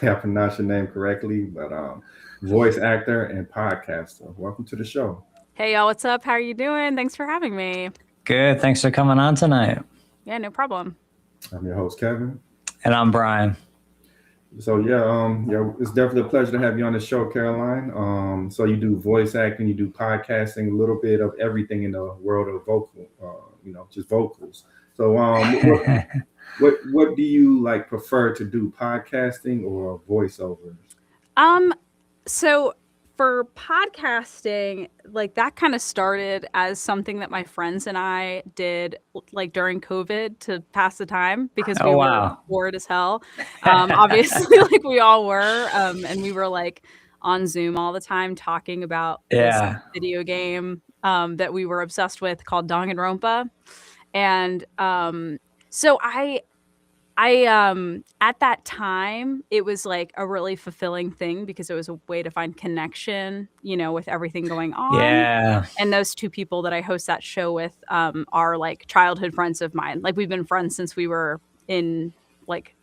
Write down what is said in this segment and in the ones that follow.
I pronounced your name correctly, but voice actor and podcaster. Welcome to the show. Hey y'all, what's up? How are you doing? Thanks for having me. Good. Thanks for coming on tonight. Yeah, no problem. I'm your host, Kevin. And I'm Brian. So it's definitely a pleasure to have you on the show, Caroline. So you do voice acting, you do podcasting, a little bit of everything in the world of just vocals. So what do you like prefer to do, podcasting or voiceovers? Um, so for podcasting, like that kind of started as something that my friends and I did like during COVID to pass the time because we Oh, were wow. bored as hell. Obviously, like we all were. And we were like on Zoom all the time talking about this Yeah. video game that we were obsessed with called Danganronpa. And so I at that time it was like a really fulfilling thing because it was a way to find connection, with everything going on. Yeah. And those two people that I host that show with are like childhood friends of mine. Like we've been friends since we were in like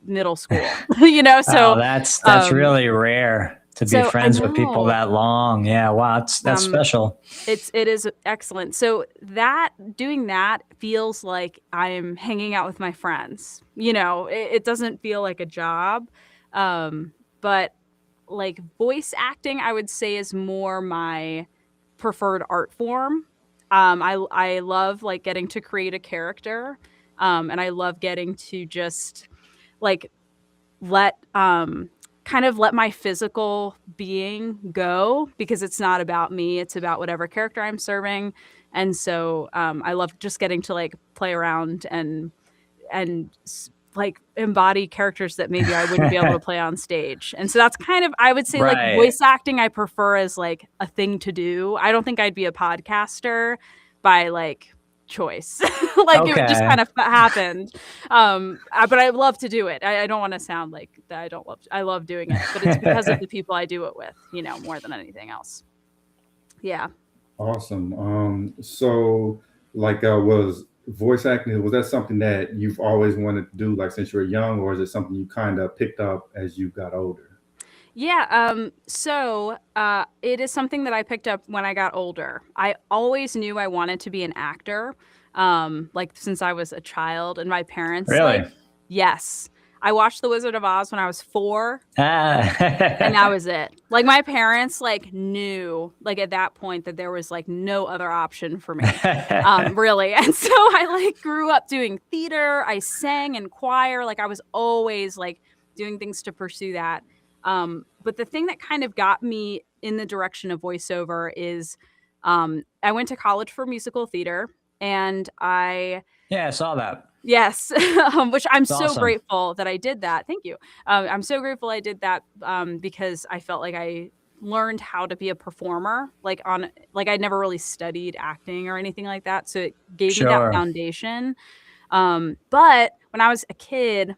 middle school, Wow, so that's um really rare to be so I friends with people know. that long. Yeah, wow, that's Um special. it is excellent. So that doing that feels like I'm hanging out with my friends. It doesn't feel like a job. But like voice acting, I would say is more my preferred art form. I love like getting to create a character. And I love getting to just like let kind of let my physical being go because it's not about me, it's about whatever character I'm serving. And so I love just getting to like play around and like embody characters that maybe I wouldn't be able to play on stage. And so that's kind of, I would say, like Right. voice acting I prefer as like a thing to do. I don't think I'd be a podcaster by like choice. Like it just Okay. kind of happened. But I love to do it. I don't want to sound like that. I love doing it, but it's because of the people I do it with, more than anything else. Yeah. Awesome. So was voice acting, was that something that you've always wanted to do, like since you were young, or is it something you kind of picked up as you got older? Yeah, it is something that I picked up when I got older. I always knew I wanted to be an actor, like since I was a child, and my parents Really? yes. I watched The Wizard of Oz when I was 4, and that Ah. was it. Like my parents like knew like at that point that there was like no other option for me. Really. And so I like grew up doing theater. I sang in choir. Like I was always like doing things to pursue that. But the thing that kind of got me in the direction of voiceover is I went to college for musical theater and Yeah, I saw that. yes, which I'm It's so awesome. grateful that I did that. Thank you. I'm so grateful I did that because I felt like I learned how to be a performer like I'd never really studied acting or anything like that, so it gave me that Sure. foundation. But when I was a kid,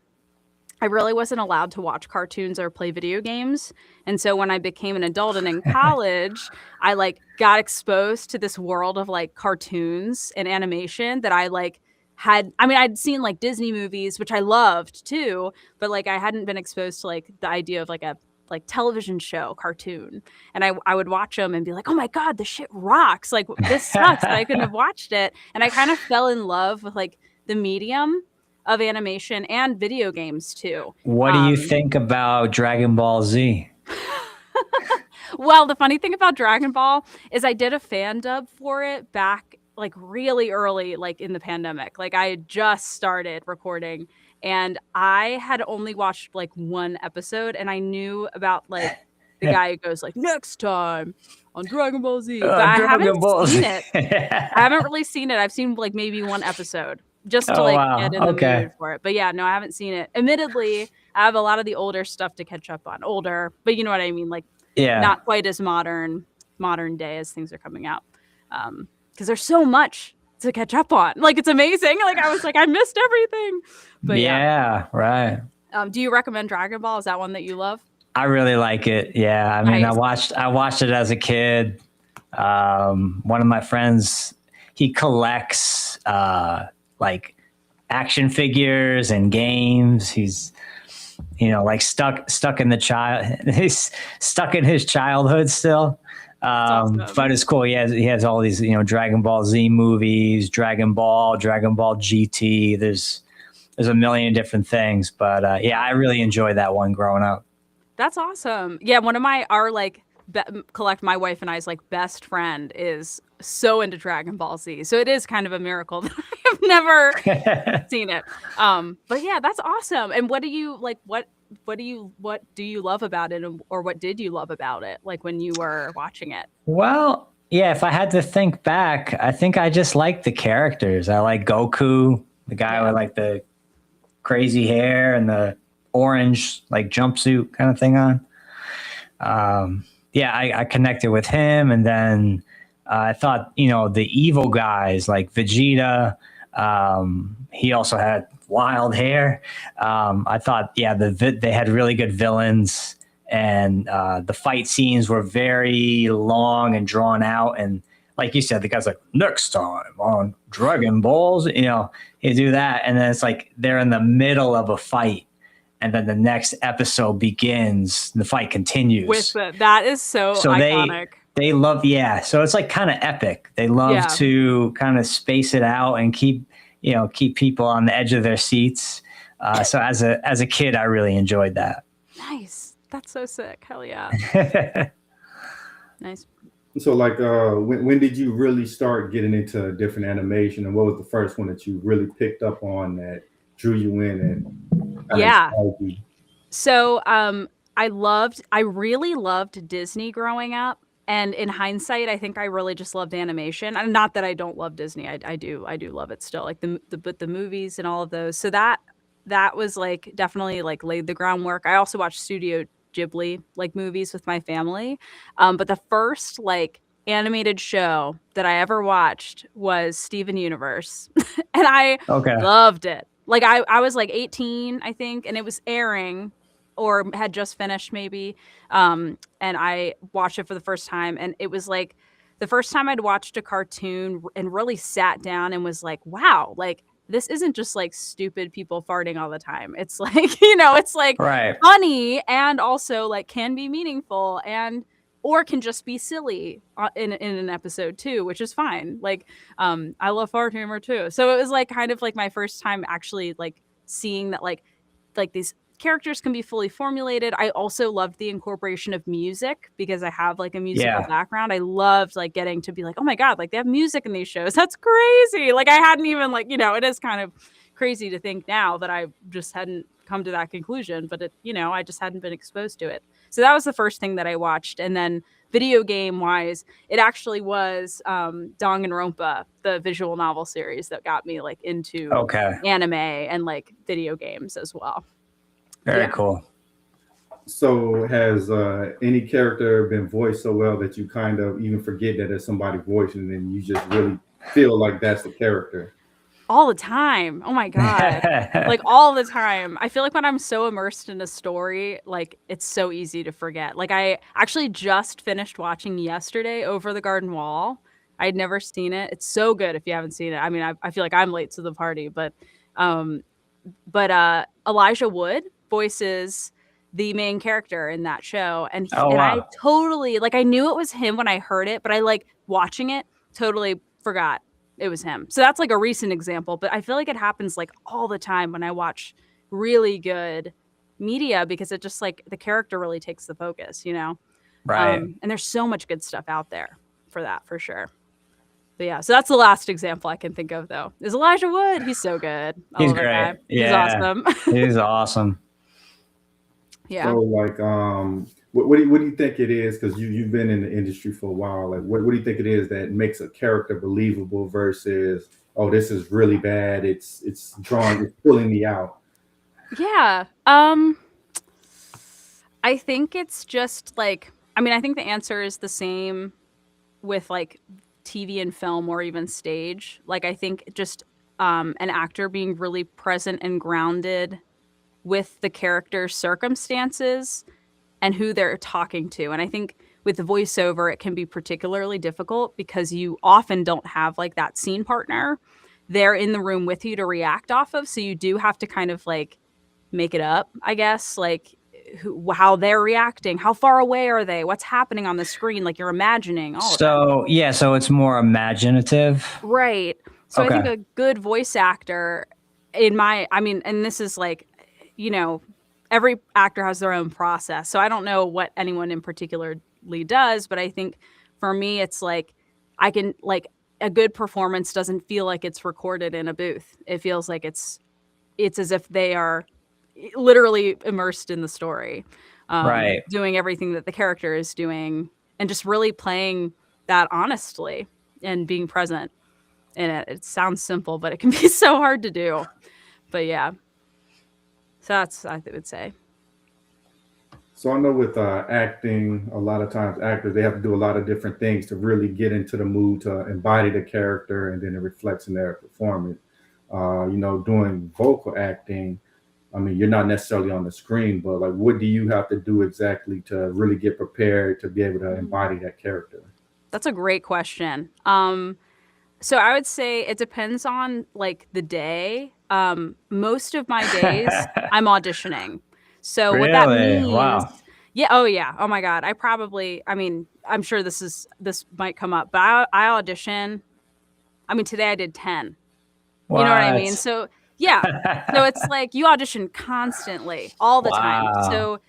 I really wasn't allowed to watch cartoons or play video games. And so when I became an adult and in college, I like got exposed to this world of like cartoons and animation that I like I'd seen like Disney movies, which I loved too, but like I hadn't been exposed to like the idea of like a like television show cartoon. And I would watch them and be like, oh my God, this shit rocks. Like this sucks that I couldn't have watched it. And I kind of fell in love with like the medium of animation and video games too. What do you Um, think about Dragon Ball Z? well, the funny thing about Dragon Ball is I did a fan dub for it back like really early, like in the pandemic. Like I had just started recording and I had only watched like one episode and I knew about like the guy who goes like next time on Dragon Ball Z, but I haven't Dragon Ball seen Z. it. I haven't really seen it. I've seen like maybe one episode just to Oh, like wow. get in the Okay. mood for it. But yeah, no, I haven't seen it. Admittedly, I have a lot of the older stuff to catch up on. Older, but you know what I mean, like Yeah. not quite as modern day as things are coming out. Because there's so much to catch up on. Like it's amazing. Like I was like I missed everything. But yeah. Yeah, right. Do you recommend Dragon Ball? Is that one that you love? I really like it. Yeah, I mean, Nice. I watched it as a kid. One of my friends, he collects like action figures and games. like stuck in the child, he's stuck in his childhood still. Awesome. But it's cool. He has all these, Dragon Ball Z movies, Dragon Ball GT. There's a million different things, but I really enjoyed that one growing up. That's awesome. Yeah, one of my my wife and I's like best friend is so into Dragon Ball Z. So it is kind of a miracle that I have never seen it. But yeah, that's awesome. And what do you like? What do you love about it, or what did you love about it? Like when you were watching it? Well, yeah, if I had to think back, I think I just like the characters. I like Goku, the guy with like the crazy hair and the orange like jumpsuit kind of thing on. I connected with him, and then I thought, the evil guys like Vegeta, he also had wild hair. I thought, they had really good villains, and the fight scenes were very long and drawn out. And like you said, the guy's like, next time on Dragon Balls, you do that. And then it's like they're in the middle of a fight, and then the next episode begins. The fight continues. That is so iconic. They love, so it's like kind of epic. They love to kind of space it out and keep people on the edge of their seats. So as a kid, I really enjoyed that. Nice. That's so sick. Hell yeah. Nice. So like, when did you really start getting into different animation, and what was the first one that you really picked up on that drew you in and inspired you? So I really loved Disney growing up. And in hindsight, I think I really just loved animation. And not that I don't love Disney. I do love it still, like the movies and all of those. So that was like definitely like laid the groundwork. I also watched Studio Ghibli like movies with my family. But the first like animated show that I ever watched was Steven Universe. And I loved it. Like I was like 18, I think, and it was airing or had just finished maybe. And I watched it for the first time, and it was like the first time I'd watched a cartoon and really sat down and was like, wow, like this isn't just like stupid people farting all the time. It's like, it's like funny, and also like can be meaningful, or can just be silly in an episode too, which is fine. Like, I love fart humor too. So it was like kind of like my first time actually like seeing that like these characters can be fully formulated. I also loved the incorporation of music because I have like a musical background. I loved like getting to be like, oh my God, like they have music in these shows. That's crazy. Like I hadn't even like, it is kind of crazy to think now that I just hadn't come to that conclusion, but it, I just hadn't been exposed to it. So that was the first thing that I watched. And then video game wise, it actually was Danganronpa, the visual novel series that got me like into anime and like video games as well. Very cool. So has any character been voiced so well that you kind of even forget that it's somebody's voice, and then you just really feel like that's the character? All the time. Oh my God. Like all the time. I feel like when I'm so immersed in a story, like it's so easy to forget. Like I actually just finished watching yesterday Over the Garden Wall. I'd never seen it. It's so good if you haven't seen it. I mean, I feel like I'm late to the party, but Elijah Wood voices the main character in that show, and I totally like, I knew it was him when I heard it, but I like watching it totally forgot it was him. So that's like a recent example, but I feel like it happens like all the time when I watch really good media, because it just like the character really takes the focus, right? And there's so much good stuff out there for that, for sure. But yeah, so that's the last example I can think of though, is Elijah Wood. He's so good. He's great. He's awesome. He's awesome. Yeah. So like, what do you think it is? Because you've been in the industry for a while. Like, what do you think it is that makes a character believable versus, oh, this is really bad. It's pulling me out. Yeah. I think it's just like, I think the answer is the same with like TV and film or even stage. Like I think just an actor being really present and grounded with the character's circumstances and who they're talking to. And I think with the voiceover, it can be particularly difficult because you often don't have like that scene partner there in the room with you to react off of. So you do have to kind of like make it up, I guess, like how they're reacting, how far away are they, what's happening on the screen, like you're imagining all of that. So yeah, so it's more imaginative. Right. So I Okay. think a good voice actor and this is like, every actor has their own process. So I don't know what anyone in particularly does, but I think for me, it's like I can like a good performance doesn't feel like it's recorded in a booth. It feels like it's as if they are literally immersed in the story, Right. doing everything that the character is doing and just really playing that honestly and being present in it. It sounds simple, but it can be so hard to do. But yeah. So that's, I would say. So I know with acting, a lot of times actors, they have to do a lot of different things to really get into the mood to embody the character, and then it reflects in their performance. Doing vocal acting, I mean, you're not necessarily on the screen, but like, what do you have to do exactly to really get prepared to be able to embody that character? That's a great question. So I would say it depends on like the day. Most of my days I'm auditioning. So what that Really? means, Wow. yeah, oh yeah, oh my God. I'm sure this might come up, but I audition. I mean, today I did 10. What? You know what I mean? So yeah. So it's like you audition constantly, all the time. Wow. So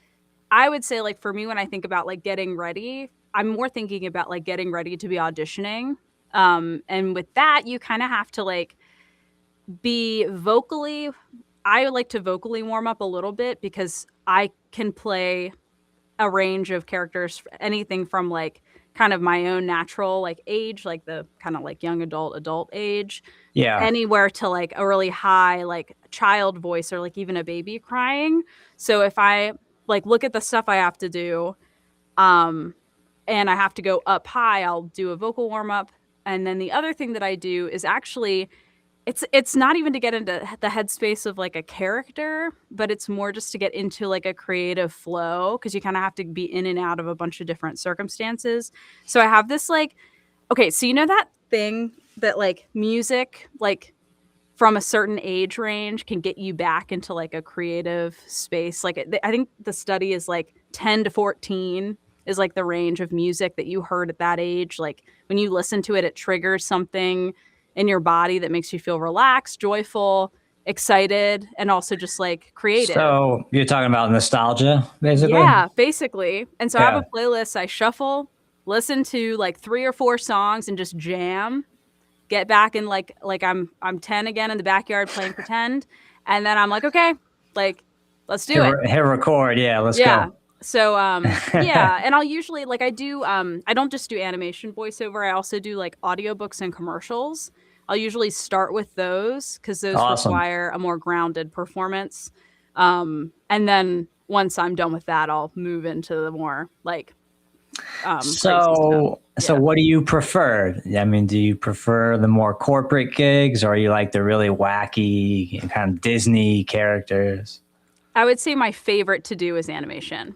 I would say like for me, when I think about like getting ready, I'm more thinking about like getting ready to be auditioning. And with that, you kind of have to like be vocally. I like to vocally warm up a little bit because I can play a range of characters, anything from like kind of my own natural like age, like the kind of like young adult age, Yeah. anywhere to like a really high like child voice or like even a baby crying. So if I like look at the stuff I have to do, um, and I have to go up high, I'll do a vocal warm up. And then the other thing that I do is actually it's not even to get into the headspace of like a character, but it's more just to get into like a creative flow because you kind of have to be in and out of a bunch of different circumstances. So I have this like, okay, so you know that thing that like music, like from a certain age range can get you back into like a creative space. Like I think the study is like 10 to 14 is like the range of music that you heard at that age. Like when you listen to it, it triggers something in your body that makes you feel relaxed, joyful, excited, and also just like creative. So you're talking about nostalgia, basically? Yeah, basically. And so I have Yeah. a playlist I shuffle, listen to like 3 or 4 songs and just jam. Get back in like I'm 10 again in the backyard playing pretend, and then I'm like, okay, like let's do it. Hit record. Yeah, let's Yeah. go. So yeah, and I'll usually like I don't just do animation voiceover. I also do like audiobooks and commercials. I'll usually start with those because those Awesome. require a more grounded performance. And then once I'm done with that, I'll move into the more like crazy So stuff. Yeah. what do you prefer? I mean, do you prefer the more corporate gigs, or you like the really wacky kind of Disney characters? I would say my favorite to do is animation.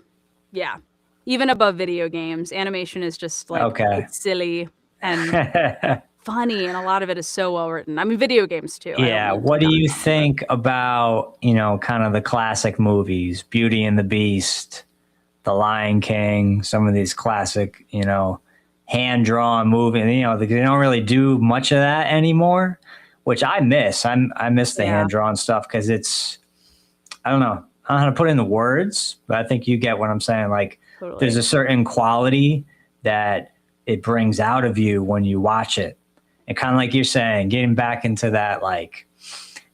Yeah. Even above video games, animation is just like Okay. it's silly and funny, and a lot of it is so well written. I mean, video games too. Yeah. What do you think about, kind of the classic movies, Beauty and the Beast, The Lion King, some of these classic, hand-drawn movies, they don't really do much of that anymore, which I miss. I miss the hand-drawn stuff because it's, I don't know how to put it in the words, but I think you get what I'm saying. Like Totally. There's a certain quality that it brings out of you when you watch it. And kind of like you're saying, getting back into that like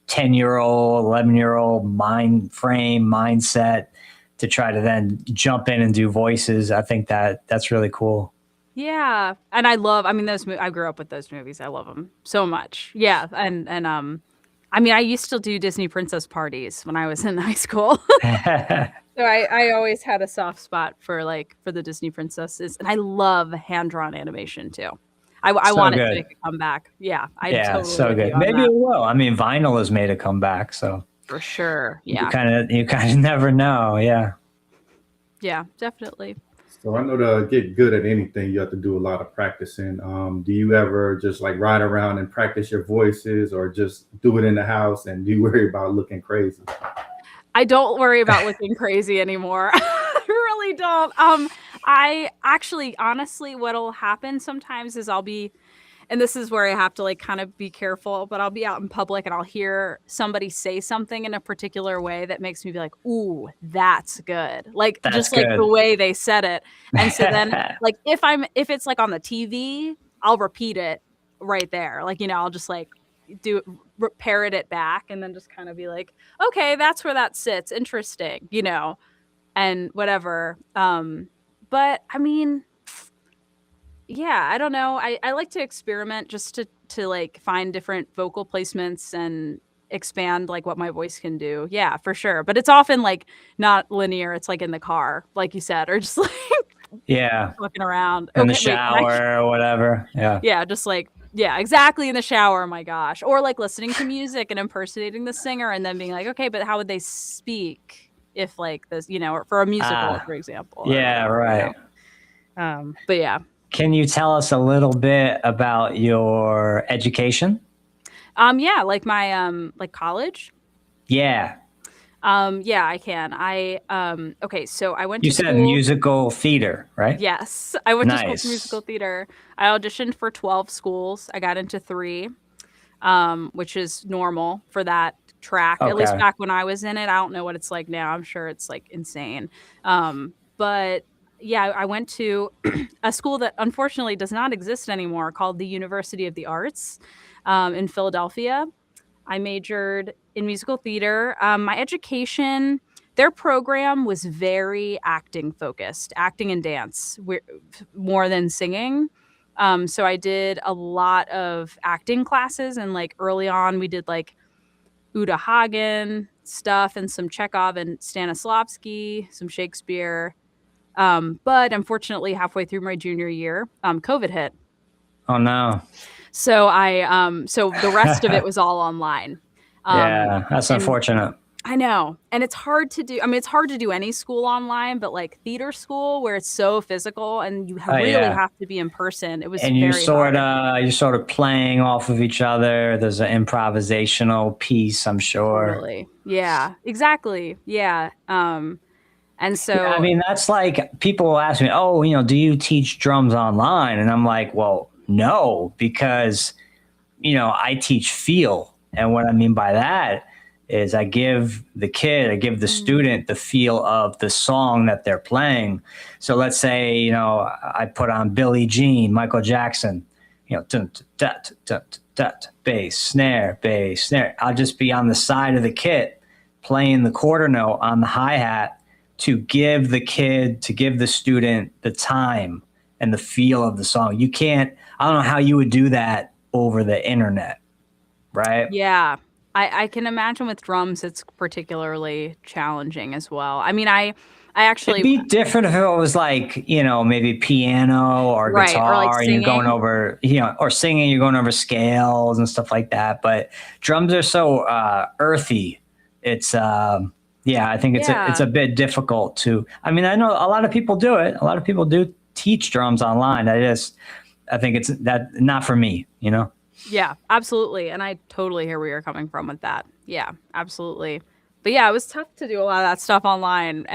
10-year-old, 11-year-old mindset to try to then jump in and do voices. I think that's really cool. Yeah. And I grew up with those movies. I love them so much. Yeah. And I used to do Disney princess parties when I was in high school. So I always had a soft spot for the Disney princesses, and I love hand-drawn animation too. I want it to make a comeback. Yeah. Totally so good. Maybe it will. I mean, vinyl has made a comeback, so for sure. Yeah. You kind of never know. Yeah. Yeah, definitely. So I know to get good at anything, you have to do a lot of practicing. Do you ever just like ride around and practice your voices, or just do it in the house, and do you worry about looking crazy? I don't worry about looking crazy anymore. I really don't. I actually, honestly, what'll happen sometimes is and this is where I have to like kind of be careful, but I'll be out in public and I'll hear somebody say something in a particular way that makes me be like, ooh, that's good. Like That's just like the good. way they said it. And so then like if it's like on the TV, I'll repeat it right there. Like, I'll just like parrot it back and then just kind of be like, okay, that's where that sits. Interesting, and whatever. But I mean, yeah, I don't know. I like to experiment just to like find different vocal placements and expand like what my voice can do. Yeah, for sure. But it's often like not linear. It's like in the car, like you said, or just like Yeah. walking around. In the Okay, wait, shower or whatever. Yeah. yeah, just like yeah, exactly in the shower. Oh my gosh. Or like listening to music and impersonating the singer and then being like, okay, but how would they speak if like this, or for a musical, for example. Yeah, Whatever, right. But yeah. Can you tell us a little bit about your education? Yeah, like my like college. Yeah. Yeah, I can. Okay, so I went You to said school. musical theater, right? Yes, I went to school Nice. for musical theater. I auditioned for 12 schools. I got into 3, which is normal for that track. At least Okay. back when I was in it. I don't know what it's like now. I'm sure it's like insane. But yeah, I went to a school that unfortunately does not exist anymore called the University of the Arts in Philadelphia. I majored in musical theater. My education, their program was very acting focused, acting and dance more than singing. So I did a lot of acting classes, and like early on, we did like Uta Hagen stuff and some Chekhov and Stanislavski, some Shakespeare. But unfortunately, halfway through my junior year, COVID hit. Oh no. So so the rest of it was all online. Yeah, that's And unfortunate. I know. And it's hard to do. I mean, it's hard to do any school online, but like theater school where it's so physical and you really have to be in person. It was and very hard. you're sort of playing off of each other. There's an improvisational piece, I'm sure. Totally. Yeah, exactly. Yeah. And so I mean, that's like people will ask me, oh, do you teach drums online? And I'm like, well, no, because, I teach feel. And what I mean by that is I give the student the feel of the song that they're playing. So let's say, I put on Billie Jean, Michael Jackson, dun, dun, dun, dun, bass, snare, bass, snare. I'll just be on the side of the kit playing the quarter note on the hi-hat to give the student the time and the feel of the song. I don't know how you would do that over the internet, right? Yeah. I can imagine with drums, it's particularly challenging as well. I mean, I actually It'd be different if it was like, maybe piano or guitar, or like and you're going singing. over, or singing, you're going over scales and stuff like that. But drums are so earthy. It's, I think it's a bit difficult to, I mean, I know a lot of people do it. A lot of people do teach drums online. I think it's not for me, Yeah, absolutely. And I totally hear where you're coming from with that. Yeah, absolutely. But yeah, it was tough to do a lot of that stuff online.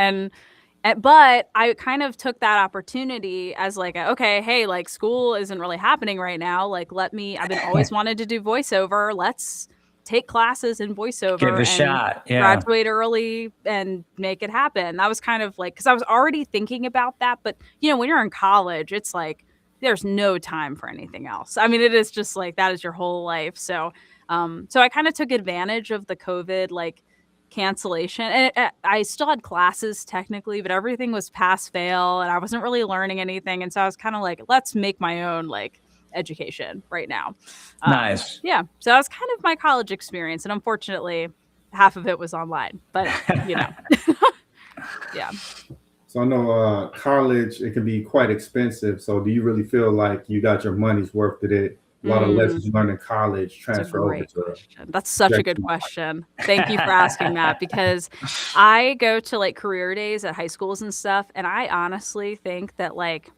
But I kind of took that opportunity as like, okay, hey, like school isn't really happening right now. Like, I've been always wanted to do voiceover. Let's take classes in voiceover. Give it a shot. Yeah. Graduate early and make it happen. That was kind of like, because I was already thinking about that. But, when you're in college, it's like, there's no time for anything else. I mean, it is just like that is your whole life. So, so I kind of took advantage of the COVID like cancellation, and I still had classes technically, but everything was pass fail, and I wasn't really learning anything. And so I was kind of like, let's make my own like education right now. Nice. Yeah. So that was kind of my college experience, and unfortunately, half of it was online. But yeah. So I know college, it can be quite expensive. So do you really feel like you got your money's worth of it? A lot of lessons you learned in college transfer over to. That's such a good question. Thank you for asking that, because I go to like career days at high schools and stuff, and I honestly think that like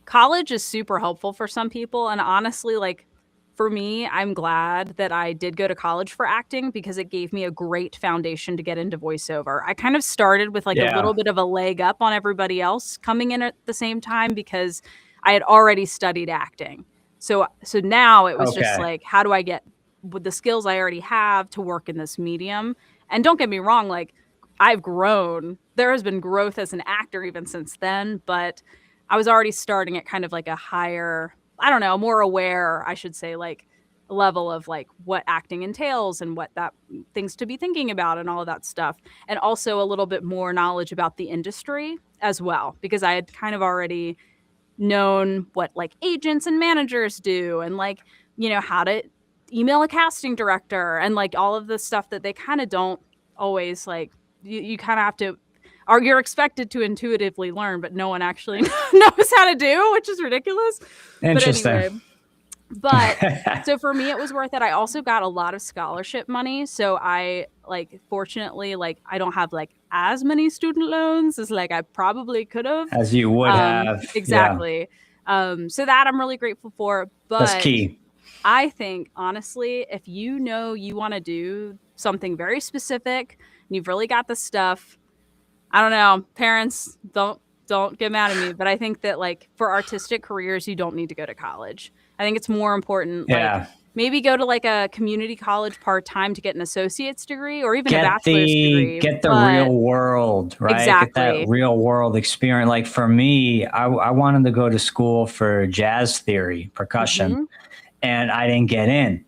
college is super helpful for some people, and honestly, like for me, I'm glad that I did go to college for acting because it gave me a great foundation to get into voiceover. I kind of started with like a Yeah. little bit of a leg up on everybody else coming in at the same time because I had already studied acting. So now it was just Okay. like, how do I get with the skills I already have to work in this medium? And don't get me wrong, like I've grown. There has been growth as an actor even since then, but I was already starting at kind of like a higher, I don't know, more aware, I should say, like level of like what acting entails and what that things to be thinking about and all of that stuff. And also a little bit more knowledge about the industry as well, because I had kind of already known what like agents and managers do and like, how to email a casting director and like all of the stuff that they kind of don't always like, you kind of have to, or you're expected to intuitively learn, but no one actually knows how to do, which is ridiculous. Interesting. But anyway, so for me, it was worth it. I also got a lot of scholarship money. So I like, fortunately, like I don't have like as many student loans as like I probably could have. As you would have. Exactly. Yeah. So that I'm really grateful for. But that's key. I think honestly, if you want to do something very specific and you've really got the stuff, I don't know, parents don't get mad at me, but I think that like for artistic careers, you don't need to go to college. I think it's more important, like maybe go to like a community college part-time to get an associate's degree or even a bachelor's degree. Get the real world, right? Exactly. Get that real world experience. Like for me, I wanted to go to school for jazz theory, percussion, and I didn't get in.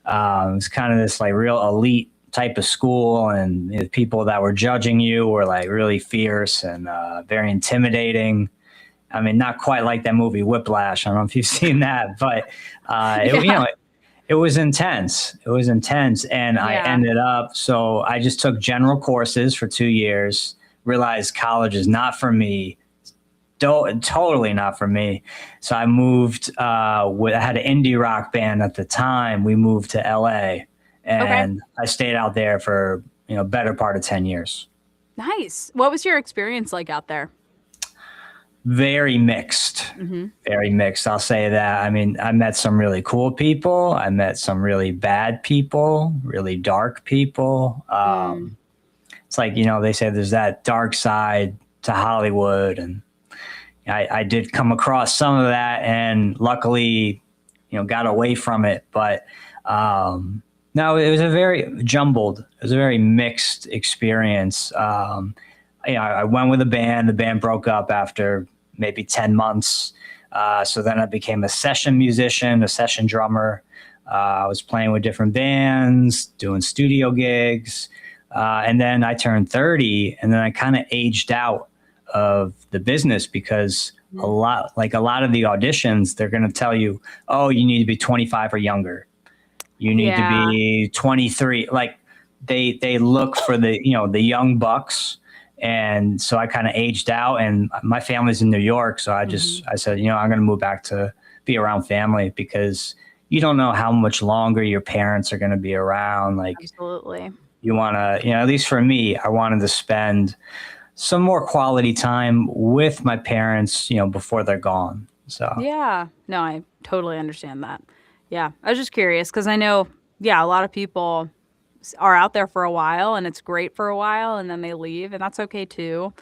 It was kind of this like real elite type of school, and the people that were judging you were like really fierce and very intimidating. I mean, not quite like that movie Whiplash. I don't know if you've seen that, but it was intense. It was intense, and I ended up. So I just took general courses for 2 years. Realized college is not for me. Totally not for me. So I moved. I had an indie rock band at the time. We moved to LA. And I stayed out there for, better part of 10 years. Nice. What was your experience like out there? Very mixed. Very mixed. I'll say that. I mean, I met some really cool people. I met some really bad people, really dark people. It's like, they say there's that dark side to Hollywood. And I did come across some of that and luckily, got away from it. But, no, it was a very mixed experience. I went with a band. The band broke up after maybe 10 months. So then I became a session musician, a session drummer. I was playing with different bands, doing studio gigs. And then I turned 30 and then I kind of aged out of the business because a lot of the auditions, they're going to tell you, oh, you need to be 25 or younger. You need to be 23. Like they look for the young bucks. And so I kind of aged out and my family's in New York. So I said, I'm going to move back to be around family because you don't know how much longer your parents are going to be around. Like, absolutely. You want to, at least for me, I wanted to spend some more quality time with my parents, before they're gone. So, yeah, no, I totally understand that. Yeah, I was just curious because I know, a lot of people are out there for a while and it's great for a while and then they leave and that's okay too.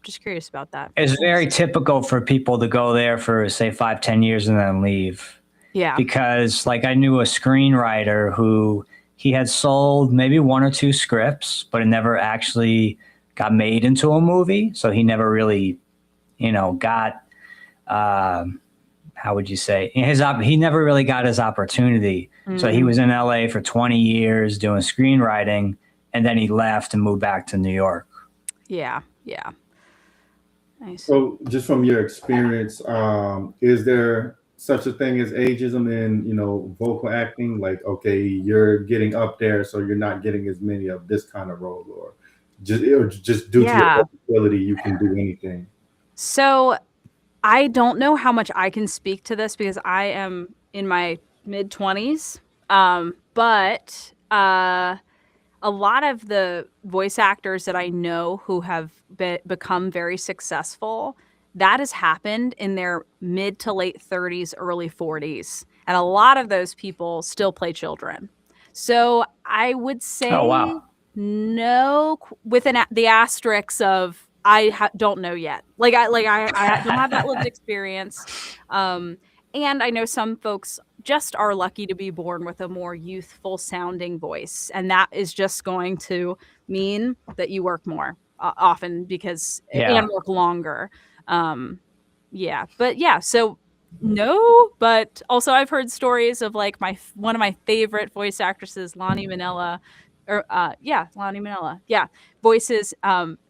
Just curious about that. It's very typical for people to go there for say 5-10 years and then leave. Yeah. Because like I knew a screenwriter who he had sold maybe 1 or 2 scripts, but it never actually got made into a movie. So he never really, got, how would you say he never really got his opportunity. So he was in LA for 20 years doing screenwriting and then he left and moved back to New York. Yeah. Yeah. Nice. So just from your experience, is there such a thing as ageism in, vocal acting? Like, okay, you're getting up there, so you're not getting as many of this kind of role or just due to your ability, you can do anything. So I don't know how much I can speak to this because I am in my mid-20s. But a lot of the voice actors that I know who have become very successful, that has happened in their mid to late 30s, early 40s. and a lot of those people still play children. So I would say Oh, wow. no, with the asterisks of don't know yet. Like I don't have that lived experience. And I know some folks just are lucky to be born with a more youthful sounding voice, and that is just going to mean that you work more often because and work longer. But yeah, so no, but also I've heard stories of like one of my favorite voice actresses, Lonnie Manella, Lonnie Manella,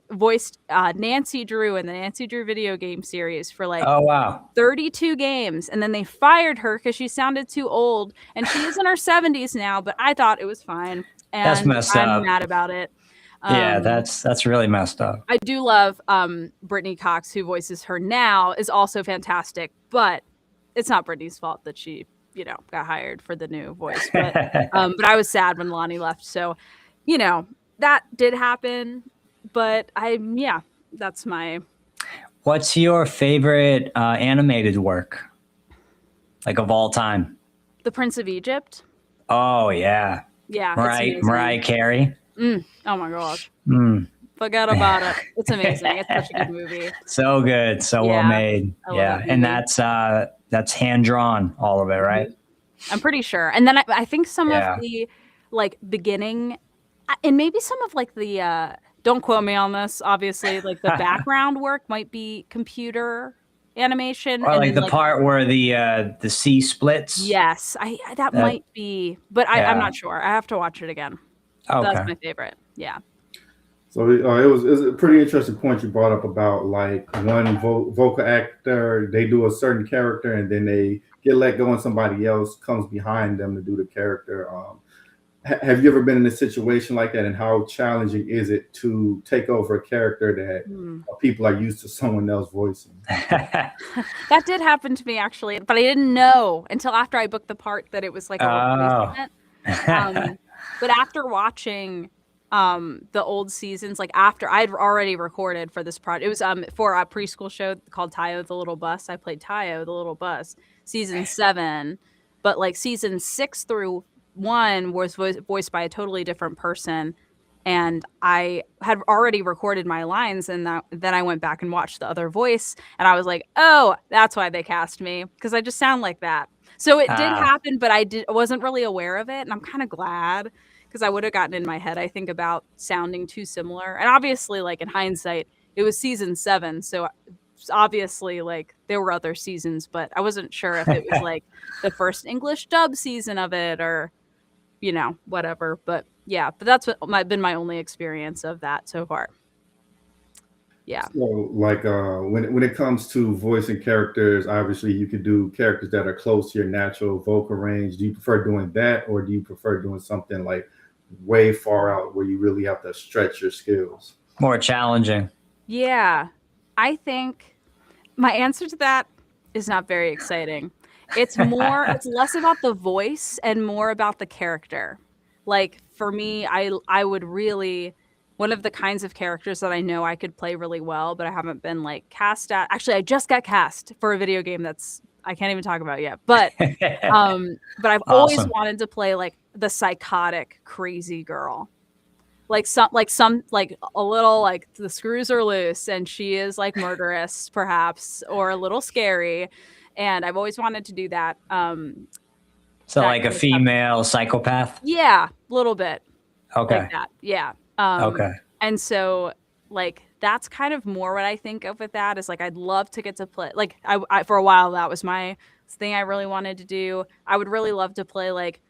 voiced Nancy Drew in the Nancy Drew video game series for like Oh, wow. 32 games, and then they fired her because she sounded too old, and she is in her 70s now, but I thought it was fine, and That's messed I'm up. mad about it. Yeah, that's really messed up. I do love Brittany Cox, who voices her now, is also fantastic, but it's not Brittany's fault that she, got hired for the new voice. But I was sad when Lonnie left. So, that did happen. But that's my. What's your favorite animated work, like of all time? The Prince of Egypt. Oh, yeah. Yeah. Mariah Carey. Oh my gosh. Forget about it. It's amazing. It's such a good movie. So good. So well made. Yeah. And that's hand drawn, all of it, right? I'm pretty sure. And then I think some of the like beginning and maybe some of like the don't quote me on this, obviously, like the background work might be computer animation. Or like the part where the sea splits. Yes. That might be, but I'm not sure. I have to watch it again. Okay. That's my favorite. Yeah. So it was a pretty interesting point you brought up about like one vocal actor, they do a certain character and then they get let go and somebody else comes behind them to do the character. Have you ever been in a situation like that, and how challenging is it to take over a character that people are used to someone else voicing? That did happen to me actually, but I didn't know until after I booked the part that it was like a replacement. But after watching the old seasons, like after I'd already recorded for this project, it was for a preschool show called Tayo the Little Bus. I played Tayo the Little Bus, season 7, but like season 6 through 1 was voiced by a totally different person, and I had already recorded my lines, and then I went back and watched the other voice, and I was like, oh, that's why they cast me, because I just sound like that. So it did happen, but I wasn't really aware of it, and I'm kind of glad, because I would have gotten in my head, I think, about sounding too similar. And obviously, like in hindsight, it was season 7, so obviously, like there were other seasons, but I wasn't sure if it was like the first English dub season of it or, whatever. But yeah, but that's been my only experience of that so far. Yeah. So like when it comes to voicing characters, obviously you could do characters that are close to your natural vocal range. Do you prefer doing that, or do you prefer doing something like way far out where you really have to stretch your skills? More challenging. Yeah. I think my answer to that is not very exciting. It's less about the voice and more about the character. Like for me, I would really, one of the kinds of characters that I know I could play really well, but I haven't been like cast at. Actually, I just got cast for a video game I can't even talk about yet. But I've always wanted to play like the psychotic, crazy girl. Like a little like the screws are loose and she is like murderous, perhaps, or a little scary. And I've always wanted to do that. So like a female psychopath? Yeah, a little bit. Okay. Like that. Yeah. Okay. And so like that's kind of more what I think of with that is like I'd love to get to play like I for a while that was my thing I really wanted to do. I would really love to play like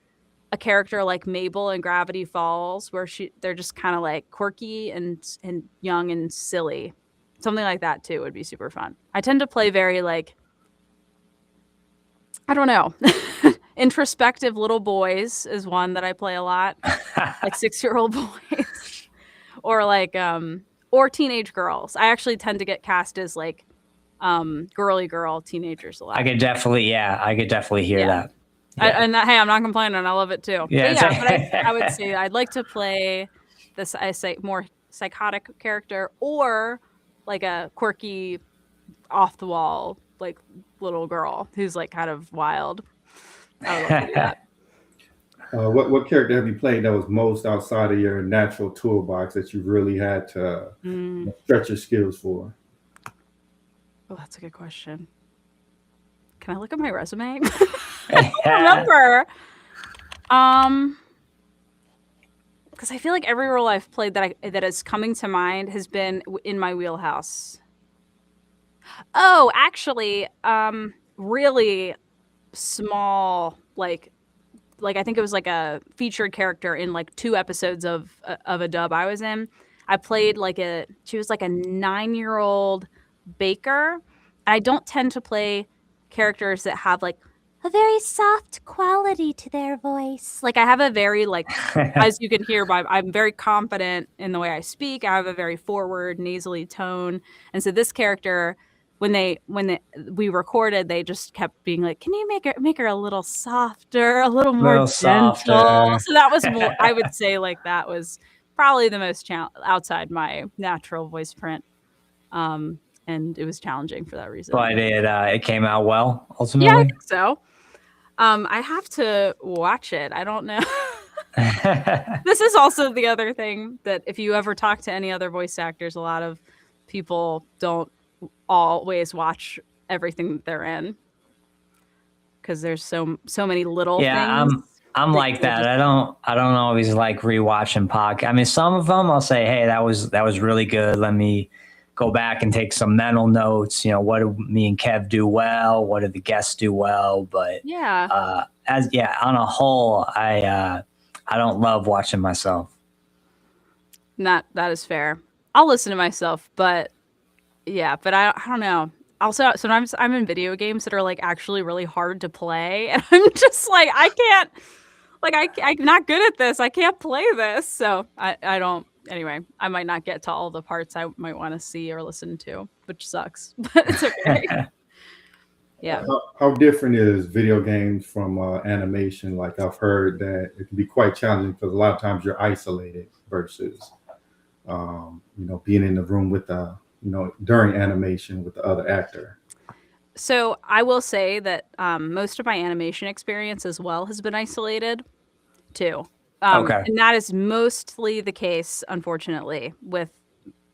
a character like Mabel in Gravity Falls, where they're just kind of like quirky and young and silly. Something like that too would be super fun. I tend to play very like, I don't know, introspective little boys is one that I play a lot, like 6-year-old boys, or like or teenage girls. I actually tend to get cast as like girly girl teenagers a lot. I could definitely hear that. Yeah. Hey, I'm not complaining. I love it too. Yeah, but I would say I'd like to play this. I say more psychotic character or like a quirky, off the wall like little girl who's like kind of wild. I would love to do that. What character have you played that was most outside of your natural toolbox that you really had to stretch your skills for? Oh, that's a good question. Can I look at my resume? I don't remember. Because I feel like every role I've played that is coming to mind has been in my wheelhouse. Oh, actually, really small, like I think it was like a featured character in like 2 episodes of a dub I was in. I played she was like a 9-year-old baker. And I don't tend to play characters that have like a very soft quality to their voice. Like I have a very as you can hear, I'm very confident in the way I speak. I have a very forward, nasally tone. And so this character, when we recorded, they just kept being like, "Can you make her a little softer, a little more gentle?" Softer. So that was more, I would say, like that was probably the most outside my natural voice print, and it was challenging for that reason. But it came out well Yeah, I ultimately. think so. I have to watch it. I don't know. This is also the other thing that if you ever talk to any other voice actors, a lot of people don't always watch everything that they're in because there's so many little things. I'm like that. I don't always like rewatching podcasts. I mean, some of them I'll say, hey, that was really good. Let me go back and take some mental notes. You know, what did me and Kev do well? What did the guests do well? But on a whole, I don't love watching myself. That is fair. I'll listen to myself, but I don't know. Also, sometimes I'm in video games that are like actually really hard to play, and I'm just like, I can't, I'm not good at this. I can't play this, so I don't. Anyway, I might not get to all the parts I might want to see or listen to, which sucks, but it's okay. Yeah. How different is video games from animation? Like I've heard that it can be quite challenging because a lot of times you're isolated versus, being in the room with during animation with the other actor. So I will say that most of my animation experience as well has been isolated too. Okay. And that is mostly the case, unfortunately, with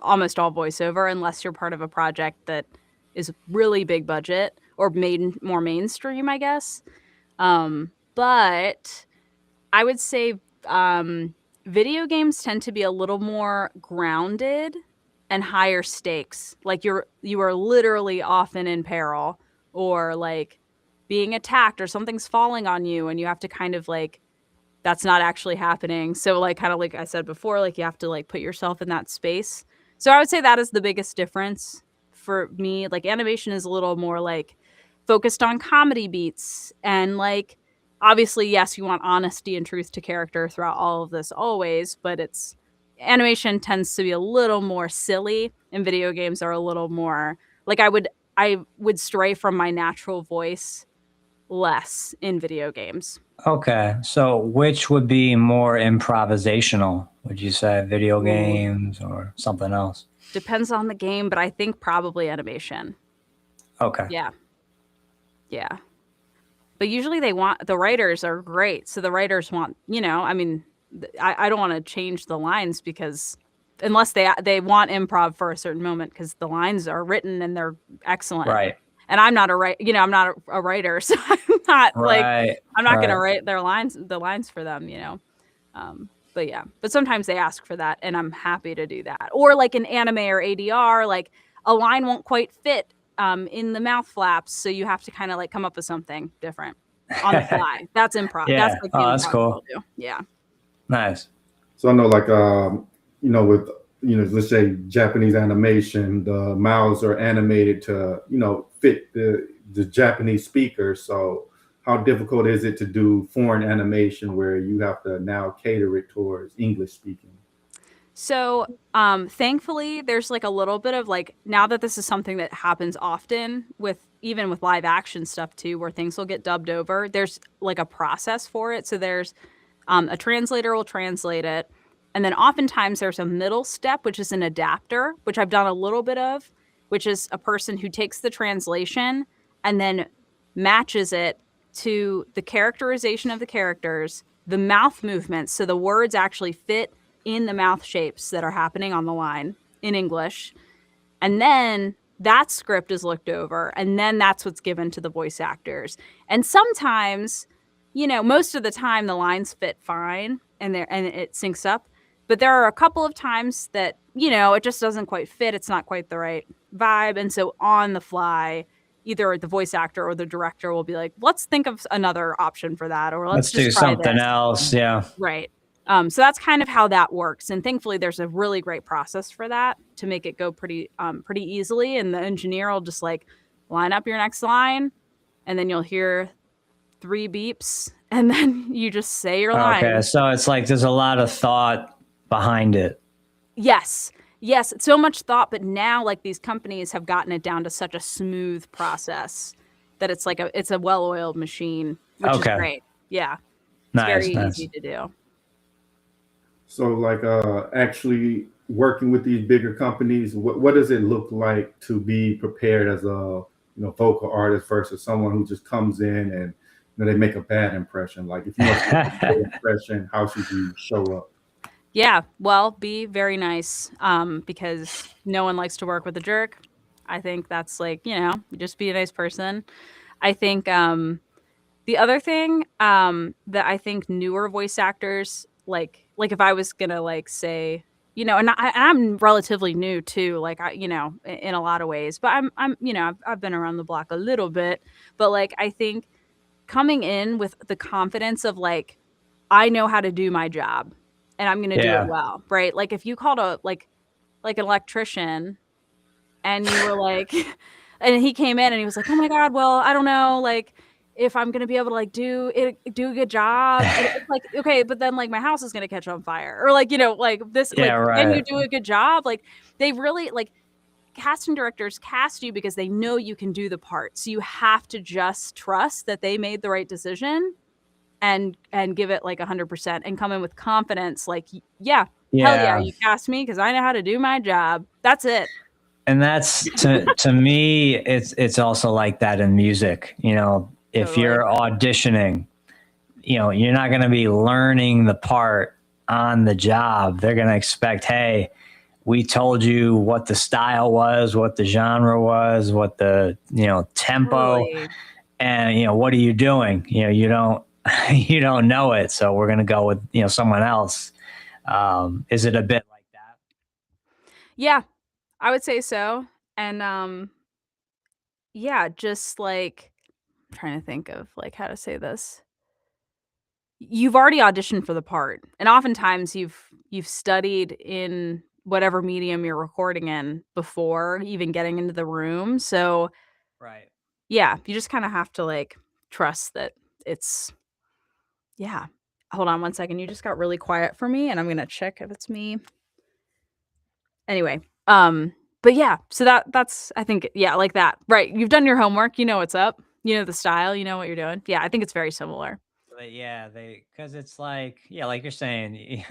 almost all voiceover, unless you're part of a project that is really big budget or made more mainstream, I guess. But I would say video games tend to be a little more grounded and higher stakes. Like you are literally often in peril or like being attacked or something's falling on you and you have to kind of like, that's not actually happening. So like kind of like I said before, like you have to like put yourself in that space. So I would say that is the biggest difference for me. Like animation is a little more like focused on comedy beats and like obviously, yes, you want honesty and truth to character throughout all of this always, but animation tends to be a little more silly and video games are a little more like I would stray from my natural voice less in video games. Okay. So which would be more improvisational? Would you say video games or something else? Depends on the game, but I think probably animation. Okay. Yeah. Yeah. But usually the writers are great. So the writers want, I mean, I don't want to change the lines because unless they want improv for a certain moment because the lines are written and they're excellent. Right. And I'm not I'm not a writer, so I'm not I'm not going to write the lines for them, But yeah, but sometimes they ask for that and I'm happy to do that. Or like in anime or ADR, like a line won't quite fit in the mouth flaps, so you have to kind of like come up with something different on the fly. That's improv. Yeah. That's like that's cool. Yeah. Nice. So I know like with let's say Japanese animation, the mouths are animated to fit the Japanese speaker. So how difficult is it to do foreign animation where you have to now cater it towards English speaking? So thankfully there's like a little bit of like, now that this is something that happens often even with live action stuff too, where things will get dubbed over, there's like a process for it. So there's a translator will translate it. And then oftentimes there's a middle step, which is an adapter, which I've done a little bit of, which is a person who takes the translation and then matches it to the characterization of the characters, the mouth movements, so the words actually fit in the mouth shapes that are happening on the line in English. And then that script is looked over, and then that's what's given to the voice actors. And sometimes, most of the time the lines fit fine and it syncs up. But there are a couple of times that, it just doesn't quite fit. It's not quite the right vibe. And so on the fly, either the voice actor or the director will be like, let's think of another option for that, or let's just do try something this. else. Yeah. Right. So that's kind of how that works. And thankfully there's a really great process for that to make it go pretty easily. And the engineer will just like line up your next line, and then you'll hear 3 beeps, and then you just say your line. Okay. So it's like there's a lot of thought behind it. Yes. It's so much thought, but now like these companies have gotten it down to such a smooth process that it's like it's a well-oiled machine, which is great. Yeah. It's very easy to do. So like actually working with these bigger companies, what does it look like to be prepared as a vocal artist versus someone who just comes in and they make a bad impression? Like if you want to make a good impression, how should you show up? Yeah, well, be very nice, because no one likes to work with a jerk. I think that's like, just be a nice person. I think the other thing that I think newer voice actors, like if I was gonna like say, and I'm relatively new too, like in a lot of ways, but I've been around the block a little bit, but like I think coming in with the confidence of like, I know how to do my job and I'm going to do it well, right? Like if you called like an electrician and you were like, and he came in and he was like, oh my God, well, I don't know, like if I'm going to be able to like do a good job. And it's like, okay, but then like my house is going to catch on fire, or like, like this, can you do a good job? Like they really like casting directors cast you because they know you can do the part. So you have to just trust that they made the right decision and give it like 100% and come in with confidence. Like, hell yeah, you cast me because I know how to do my job. That's it. And that's to me, it's also like that in music. If you're auditioning, you're not going to be learning the part on the job. They're going to expect, hey, we told you what the style was, what the genre was, what the tempo, and what are you doing? You don't you don't know it, so we're gonna go with someone else. Is it a bit like that? Yeah, I would say so. And just like I'm trying to think of like how to say this. You've already auditioned for the part, and oftentimes you've studied in whatever medium you're recording in before even getting into the room. So right. Yeah, you just kind of have to like trust that it's Hold on one second. You just got really quiet for me and I'm going to check if it's me. Anyway, but yeah, so that's I think like that. Right. You've done your homework, you know what's up. You know the style, you know what you're doing. Yeah, I think it's very similar. Because it's like, like you're saying, if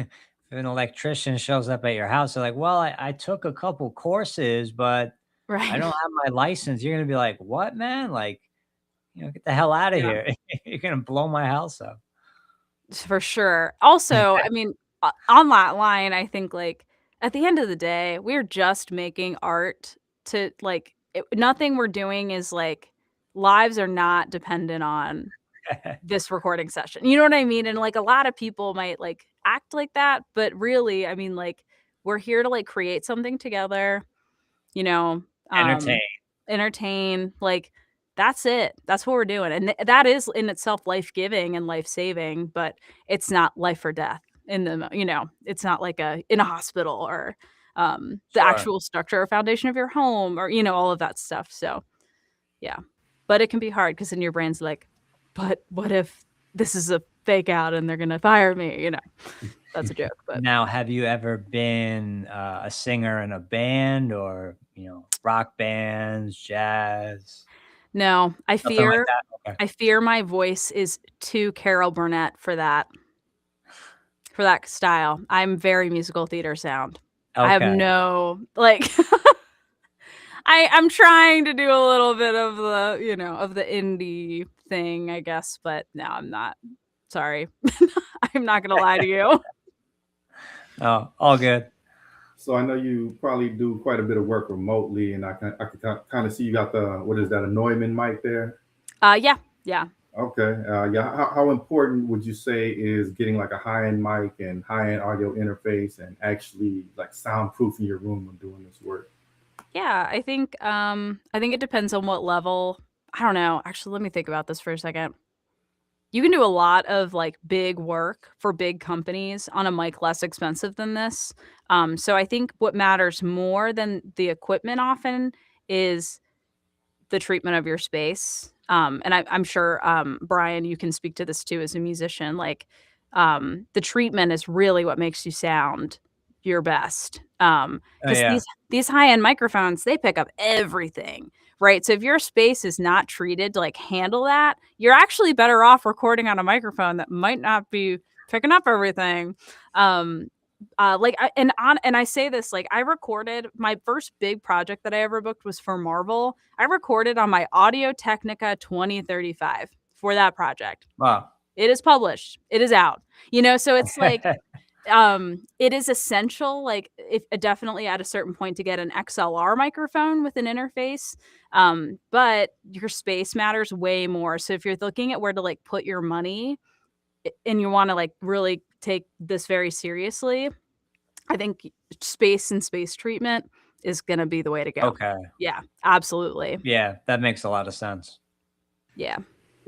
an electrician shows up at your house, they're like, well, I took a couple courses, but I don't have my license. You're going to be like, what, man? Like, get the hell out of here. You're going to blow my house up. For sure. Also, I mean, on that line, I think like at the end of the day, we're just making art to like, nothing we're doing is like, lives are not dependent on this recording session. You know what I mean? And like a lot of people might like act like that, but really, I mean, like we're here to like create something together, entertain, like that's it. That's what we're doing. And that is in itself life-giving and life-saving, but it's not life or death in the, it's not like in a hospital or the actual structure or foundation of your home or, all of that stuff. So yeah, but it can be hard because then your brain's like, but what if this is a fake out and they're going to fire me? That's a joke. But now, have you ever been a singer in a band or, rock bands, jazz? No, I fear Okay. I fear my voice is too Carol Burnett for that style. I'm very musical theater sound. Okay. I have no like I'm trying to do a little bit of the, of the indie thing, I guess, but no, I'm not. Sorry. I'm not gonna lie to you. Oh, all good. So I know you probably do quite a bit of work remotely, and I can kind of see you got the, what is that, a Neumann mic there? Yeah, yeah. Okay. Yeah. How important would you say is getting like a high-end mic and high-end audio interface and actually like soundproofing your room when doing this work? Yeah, I think it depends on what level. I don't know. Actually, let me think about this for a second. You can do a lot of like big work for big companies on a mic less expensive than this. So I think what matters more than the equipment often is the treatment of your space. And I'm sure, Brian, you can speak to this too as a musician. Like, the treatment is really what makes you sound your best. Oh Because yeah. these high end microphones, they pick up everything, right? So if your space is not treated to like handle that, you're actually better off recording on a microphone that might not be picking up everything. Um, and I say this, like, I recorded my first big project that I ever booked was for Marvel. I recorded on my Audio Technica 2035 for that project. Wow. It is published. It is out. So it's like, it is essential, like, if definitely at a certain point to get an XLR microphone with an interface. But your space matters way more. So if you're looking at where to like put your money and you want to like really take this very seriously, I think space and space treatment is gonna be the way to go. Okay. Yeah, absolutely. Yeah, that makes a lot of sense. Yeah.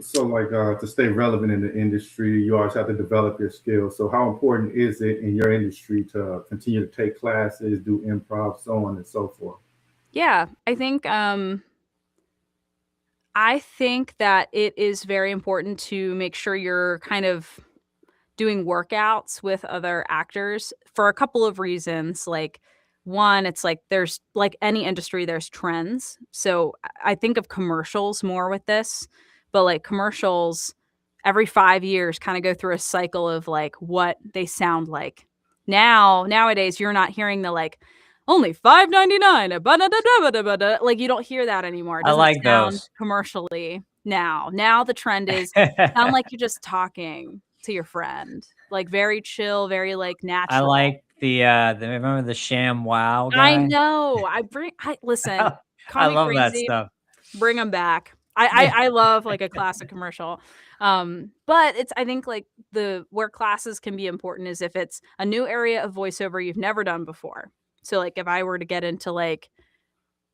So like to stay relevant in the industry, you always have to develop your skills. So how important is it in your industry to continue to take classes, do improv, so on and so forth? Yeah, I think that it is very important to make sure you're kind of doing workouts with other actors for a couple of reasons. Like, one, it's like there's like any industry, there's trends. So I think of commercials more with this, but like commercials every 5 years kind of go through a cycle of like what they sound like. Nowadays, you're not hearing the like only $5.99. Like you don't hear that anymore. It I doesn't like sound those. commercially now. Now the trend is sound like you're just talking to your friend. Like very chill, very like I natural. like the remember the Sham Wow I guy? know. I listen, call I me love that crazy, stuff. bring them back. Yeah. I love like a classic commercial. But it's I think like the where classes can be important is if it's a new area of voiceover you've never done before. So like if I were to get into like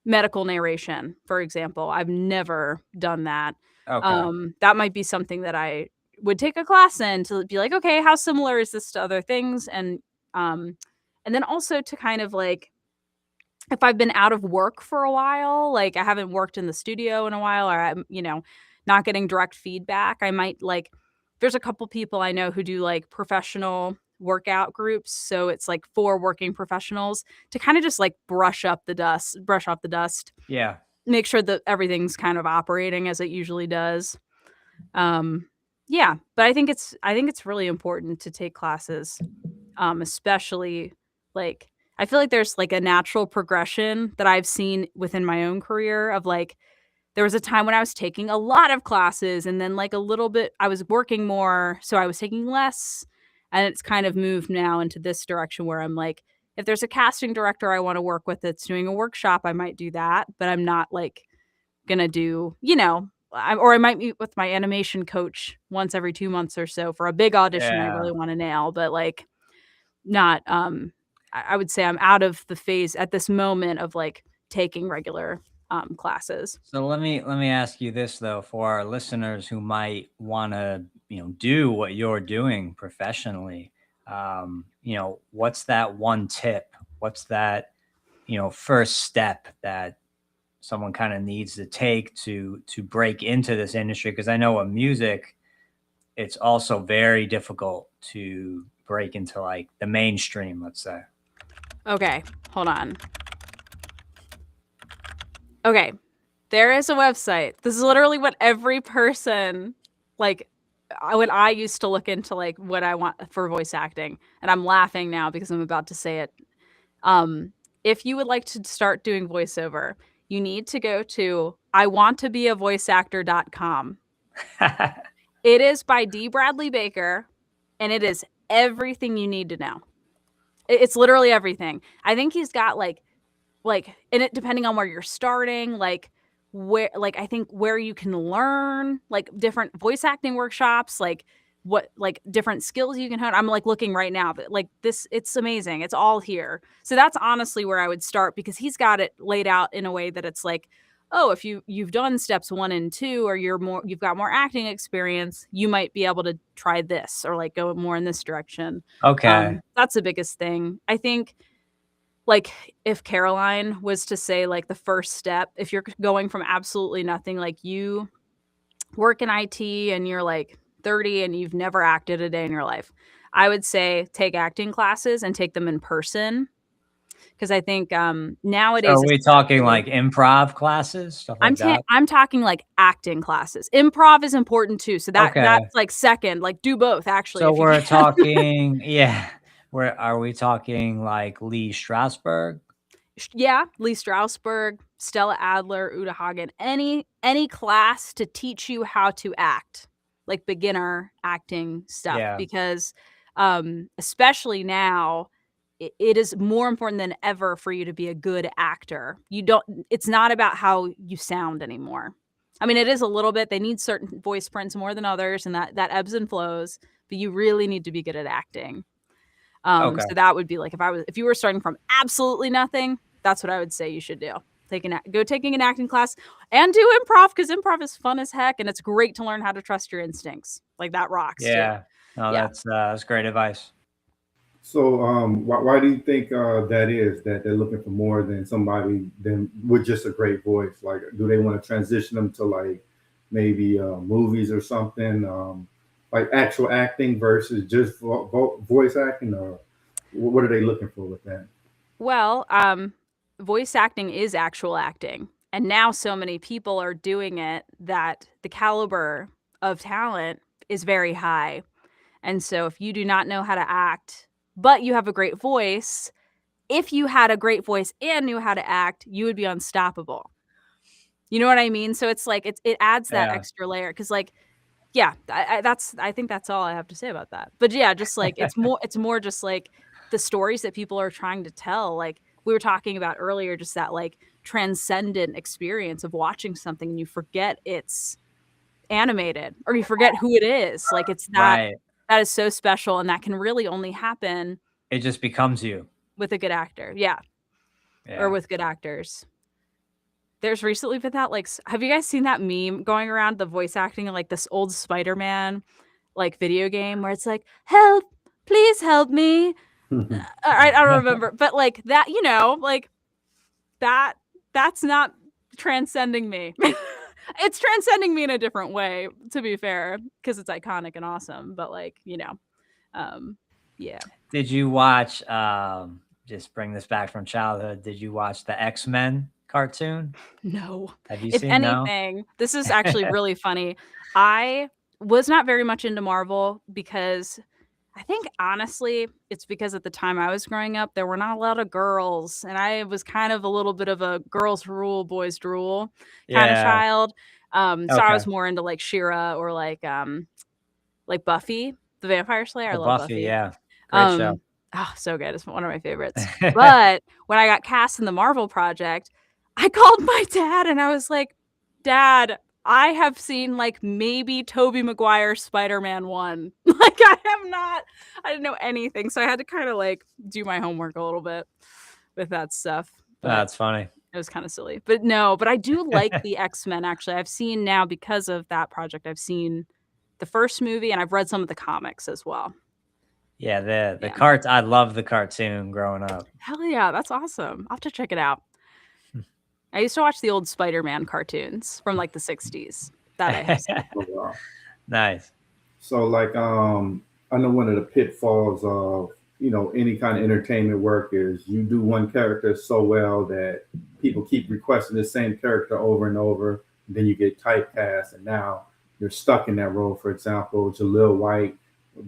medical narration, for example, I've never done that. Okay. That might be something that I would take a class in to be like, okay, how similar is this to other things? Um and then also to kind of like if I've been out of work for a while, like I haven't worked in the studio in a while, or I'm, not getting direct feedback, I might like, there's a couple people I know who do like professional workout groups. So it's like for working professionals to kind of just like brush off the dust, Yeah. make sure that everything's kind of operating as it usually does. Um, yeah, but I think it's really important to take classes, especially like I feel like there's like a natural progression that I've seen within my own career of like there was a time when I was taking a lot of classes and then like a little bit I was working more, so I was taking less. And it's kind of moved now into this direction where I'm like, if there's a casting director I want to work with that's doing a workshop, I might do that, but I'm not like gonna do, or I might meet with my animation coach once every 2 months or so for a big audition I Yeah. really want to nail, but like not I would say I'm out of the phase at this moment of like taking regular classes. So let me ask you this though, for our listeners who might want to, do what you're doing professionally. What's that one tip? What's that, first step that someone kind of needs to take to break into this industry? Because I know with music, it's also very difficult to break into like the mainstream, let's say. Okay, hold on. Okay, there is a website. This is literally what every person like when I used to look into like what I want for voice acting, and I'm laughing now because I'm about to say it. Um, if you would like to start doing voiceover, you need to go to iwanttobeavoiceactor.com. It is by D. Bradley Baker, and it is everything you need to know. It's literally everything. I think he's got like, and it depending on where you're starting, like where, like I think where you can learn, like different voice acting workshops, like what, like different skills you can hone. I'm like looking right now, but like this, it's amazing. It's all here. So that's honestly where I would start, because he's got it laid out in a way that it's like, oh, if you've done steps 1 and 2, or you've got more acting experience, you might be able to try this, or like go more in this direction. Okay. That's the biggest thing. I think, like, if Caroline was to say, like, the first step, if you're going from absolutely nothing, like you work in IT and you're like 30 and you've never acted a day in your life, I would say take acting classes and take them in person. Because I think So nowadays, are we talking especially, like improv classes, stuff like that? I'm talking like acting classes. Improv is important too. So Okay. that's like second, like do both actually So if you we're can. talking, yeah. Where are we talking like Lee Strasberg? Yeah, Lee Strasberg, Stella Adler, Uta Hagen, any class to teach you how to act, like beginner acting stuff, Yeah. because especially now, it is more important than ever for you to be a good actor. It's not about how you sound anymore. I mean, it is a little bit. They need certain voice prints more than others, and that ebbs and flows, but you really need to be good at acting. Okay. So that would be like, if you were starting from absolutely nothing, that's what I would say you should do. Taking an acting class and do improv, because improv is fun as heck, and it's great to learn how to trust your instincts. Like that rocks too. Yeah. No, Yeah. that's great advice. So, why do you think that is, that they're looking for more than somebody than with just a great voice? Like, do they want to transition them to like maybe movies or something, like actual acting versus just voice acting, or what are they looking for with that? Well, voice acting is actual acting. And now so many people are doing it that the caliber of talent is very high. And so if you do not know how to act, but you have a great voice, if you had a great voice and knew how to act, you would be unstoppable. You know what I mean? So it's like it adds that Yeah. extra layer, because like, yeah, I think that's all I have to say about that. But yeah, just like it's more just like the stories that people are trying to tell. Like we were talking about earlier, just that like transcendent experience of watching something and you forget it's animated, or you forget who it is. Like it's Right. that is so special, and that can really only happen It just becomes you. with a good actor. Yeah, or Yeah. with good actors. There's recently been that, like, have you guys seen that meme going around, the voice acting in like this old Spider-Man like video game where it's like, help, please help me. I don't remember, but like that, like that, that's not transcending me. It's transcending me in a different way, to be fair, because it's iconic and awesome. But like, yeah. Did you watch just bring this back from childhood? Did you watch the X-Men cartoon? No. Have you If seen no? anything, this is actually really funny. I was not very much into Marvel, because I think honestly, it's because at the time I was growing up, there were not a lot of girls, and I was kind of a little bit of a girls rule, boys drool kind of Yeah. child. So I Okay. was more into like She-Ra, or like Buffy, the Vampire Slayer. I Oh, love Buffy, Buffy. yeah. Great show. Oh, so good. It's one of my favorites. But when I got cast in the Marvel project, I called my dad and I was like, Dad, I have seen like maybe Tobey Maguire's Spider-Man 1. Like I didn't know anything. So I had to kind of like do my homework a little bit with that stuff. But That's funny. it was kind of silly. But I do like the X-Men actually. I've seen now, because of that project, I've seen the first movie and I've read some of the comics as well. Yeah, the Yeah. I love the cartoon growing up. Hell yeah, that's awesome. I'll have to check it out. I used to watch the old Spider-Man cartoons from like the 60s. That I have seen. Oh, wow. Nice. So, like, I know one of the pitfalls of any kind of entertainment work is you do one character so well that people keep requesting the same character over and over. And then you get typecast, and now you're stuck in that role. For example, Jaleel White,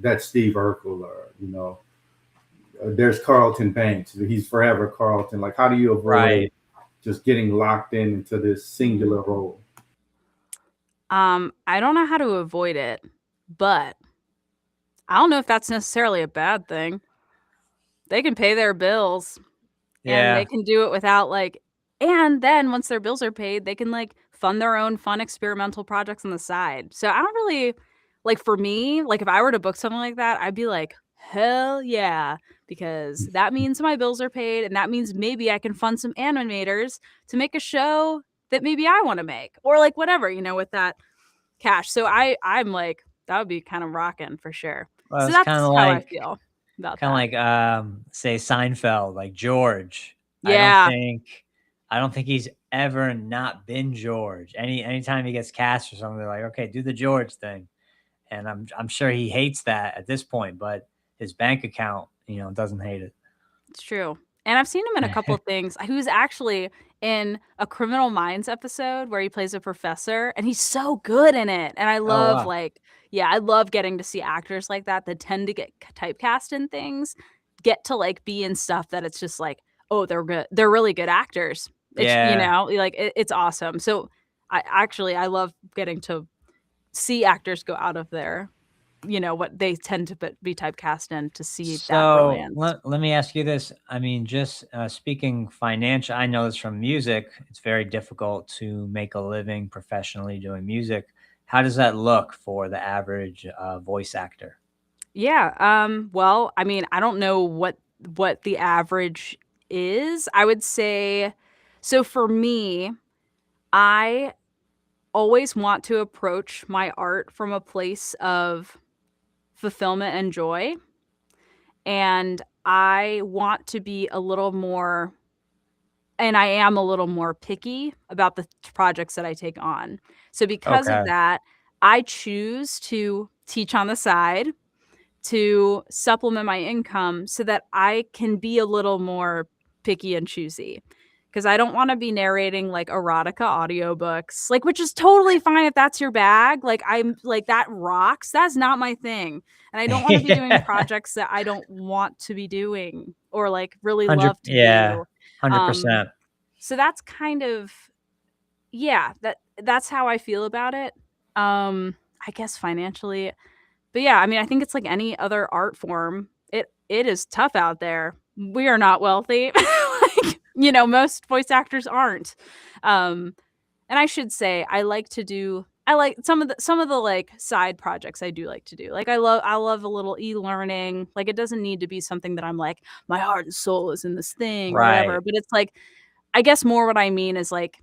that's Steve Urkel, or there's Carlton Banks. He's forever Carlton. Like, how do you avoid Right. just getting locked into this singular role? I don't know how to avoid it, but I don't know if that's necessarily a bad thing. They can pay their bills and they Yeah. can do it without like, and then once their bills are paid, they can like fund their own fun experimental projects on the side. So I don't really like, for me, like if I were to book something like that, I'd be like, hell yeah, because that means my bills are paid and that means maybe I can fund some animators to make a show that maybe I want to make or like whatever, with that cash. So I'm like, that would be kind of rocking for sure. Well, So it's kind that's of how I like feel about kind of that. like say Seinfeld, like George. I don't Yeah. think I don't think he's ever not been George. Anytime he gets cast or something, they're like, okay, do the George thing. And I'm sure he hates that at this point, but his bank account, doesn't hate it. It's true. And I've seen him in a couple of things. He was actually in a Criminal Minds episode where he plays a professor, and he's so good in it. And I Oh love wow. I love getting to see actors like that tend to get typecast in things, get to like be in stuff that it's just like, oh, they're good. They're really good actors. It's Yeah. like it's awesome. So I love getting to see actors go out of their, what they tend to be typecast in to see that So brilliance. let me ask you this. I mean, just speaking financial, I know this from music. It's very difficult to make a living professionally doing music. How does that look for the average voice actor? Yeah, well, I mean, I don't know what the average is. I would say, so for me, I always want to approach my art from a place of fulfillment and joy, and I want to be a little more, and I am a little more picky about the projects that I take on. So because of Okay. that, I choose to teach on the side to supplement my income so that I can be a little more picky and choosy. Because I don't want to be narrating like erotica audiobooks, like, which is totally fine if that's your bag. Like, I'm like, that rocks. That's not my thing. And I don't want to be doing Yeah. projects that I don't want to be doing or like really 100, love to yeah, do. Um, 100%. so that's kind of, yeah, that's how I feel about it. I guess financially, but yeah, I mean, I think it's like any other art form. It is tough out there. We are not wealthy. Like, most voice actors aren't. Um, and I should say I like some of the like side projects I do like to do. Like I love a little e-learning. Like it doesn't need to be something that I'm like my heart and soul is in this thing or whatever, Right. but it's like I guess more what I mean is like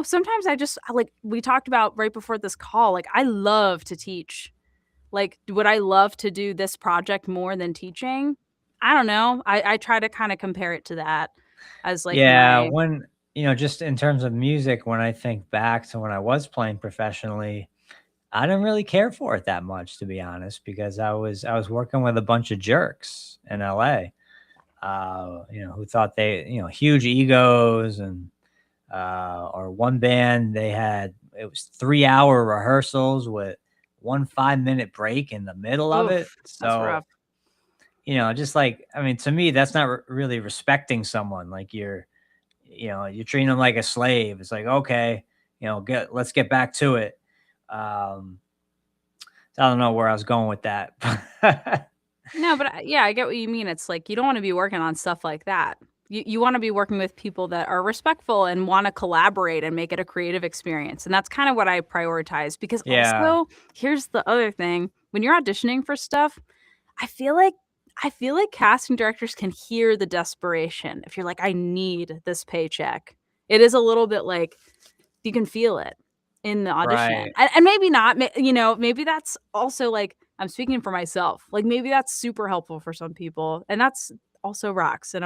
sometimes like we talked about right before this call, like I love to teach. Like, would I love to do this project more than teaching? I don't know. I try to kind of compare it to that as like Yeah, my when just in terms of music, when I think back to when I was playing professionally, I didn't really care for it that much, to be honest, because I was working with a bunch of jerks in LA, who thought they, huge egos, and or one band, they had, it was 3 hour rehearsals with 1 5 minute break in the middle of it. oof, that's So, rough. just like, I mean, to me, that's not really respecting someone. Like you're treating them like a slave. It's like, okay, let's get back to it. Um, I don't know where I was going with that. No, but yeah, I get what you mean. It's like you don't want to be working on stuff like that. You want to be working with people that are respectful and want to collaborate and make it a creative experience. And that's kind of what I prioritize because Yeah. also here's the other thing. When you're auditioning for stuff, I feel like I feel like casting directors can hear the desperation. If you're like, I need this paycheck. It is a little bit like you can feel it in the audition. Right. And maybe not, maybe that's also like I'm speaking for myself. Like maybe that's super helpful for some people. And that's also rocks. And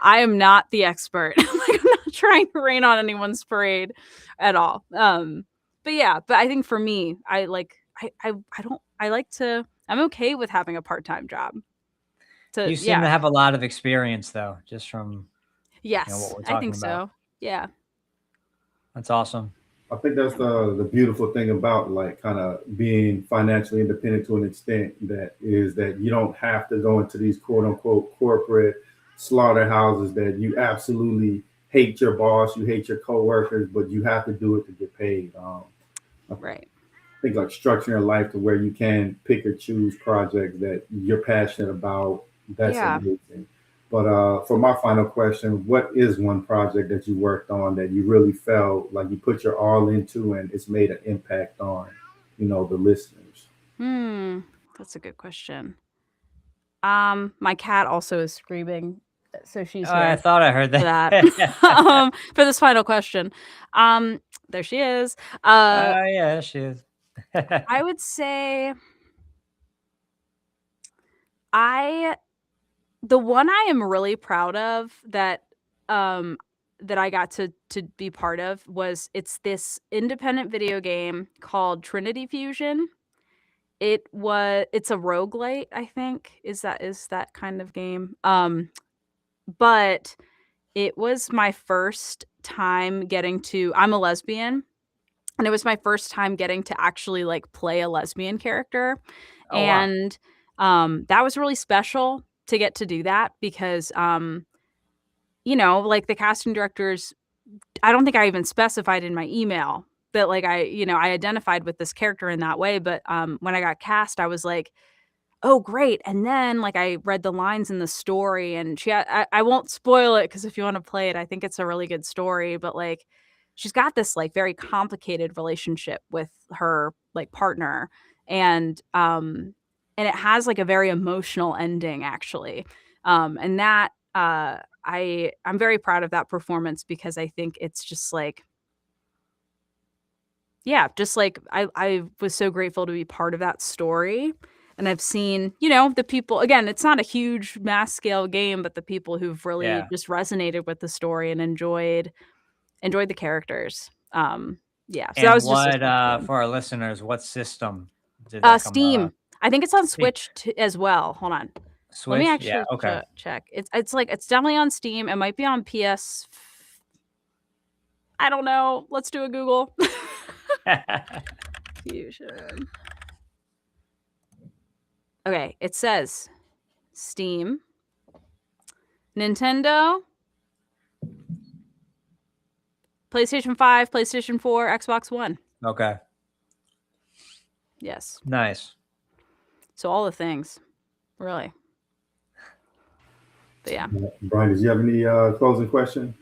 I am not the expert. Like I'm not trying to rain on anyone's parade at all. But yeah, but I think for me, I don't I like to I'm okay with having a part-time job. To You seem yeah. to have a lot of experience, though, just from what Yes, we're I talking think about. so. Yeah. That's awesome. I think that's the beautiful thing about like kind of being financially independent to an extent, that is that you don't have to go into these quote unquote corporate slaughterhouses that you absolutely hate your boss, you hate your coworkers, but you have to do it to get paid. I Right. think like structuring your life to where you can pick or choose projects that you're passionate about. That's Yeah. amazing. But for my final question, what is one project that you worked on that you really felt like you put your all into and it's made an impact on, the listeners? That's a good question. My cat also is screaming, so she's Oh, I here thought I heard for that. that. For this final question. There she is. Uh, Yeah, she is. I would say I the one I am really proud of um that I got to be part of it's this independent video game called Trinity Fusion. It's a roguelite, I think. Is that kind of game? But it was my first time getting to I'm a lesbian, and it was my first time getting to actually, like, play a lesbian character, Oh, wow. and, that was really special to get to do that because, like, the casting directors I don't think I even specified in my email that, like, I identified with this character in that way, but, when I got cast, I was like, "Oh, great," and then, like, I read the lines in the story, and I won't spoil it because if you wanna play it, I think it's a really good story, but, like, she's got this, like, very complicated relationship with her, like, partner, and it has, like, a very emotional ending, actually, and that, I'm very proud of that performance because I think it's just, like yeah, just like I was so grateful to be part of that story, and I've seen, the people again, it's not a huge mass scale game, but the people who've really Yeah. just resonated with the story and enjoyed the characters. Yeah, so that And was just a what, special one. for our listeners, what system did that come out on? Steam. I think it's on Steam. Switch as well. Hold on. Let me Switch? Yeah, actually okay. check. It's definitely on Steam. It might be on PS. I don't know. Let's do a Google. Fusion. Okay, it says Steam, Nintendo, PlayStation 5, PlayStation 4, Xbox One. Okay, Yes. nice. So all the things, really. But yeah. Brian, did you have any closing question?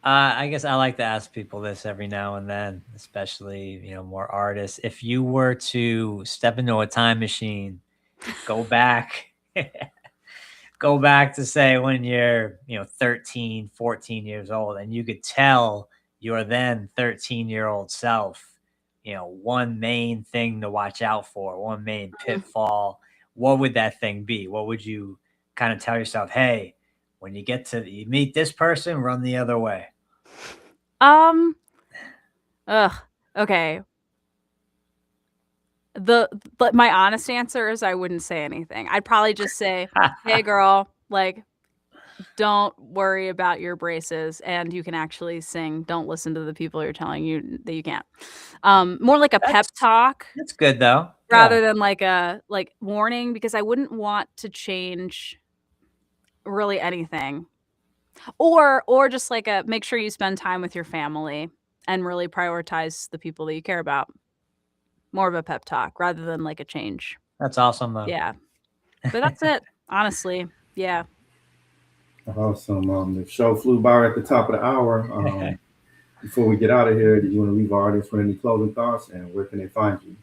I guess I like to ask people this every now and then, especially, more artists. If you were to step into a time machine, go back, go back to say when you're, 13, 14 years old, and you could tell your then 13-year-old self, one main thing to watch out for, one main pitfall, what would that thing be? What would you kind of tell yourself, hey, when you meet this person, run the other way? Um. Ugh. Okay. But my honest answer is I wouldn't say anything. I'd probably just say, "Hey, girl, like, don't worry about your braces, and you can actually sing. Don't listen to the people who are telling you that you can't." More like a pep That's talk that's good though. rather Yeah. than like a warning because I wouldn't want to change really anything. Or just like a make sure you spend time with your family and really prioritize the people that you care about. More of a pep talk rather than like a change. That's awesome though. Yeah. But that's it, honestly. Yeah. Awesome. The show flew by at the top of the hour. Before we get out of here, did you want to leave our audience with any closing thoughts and where can they find you?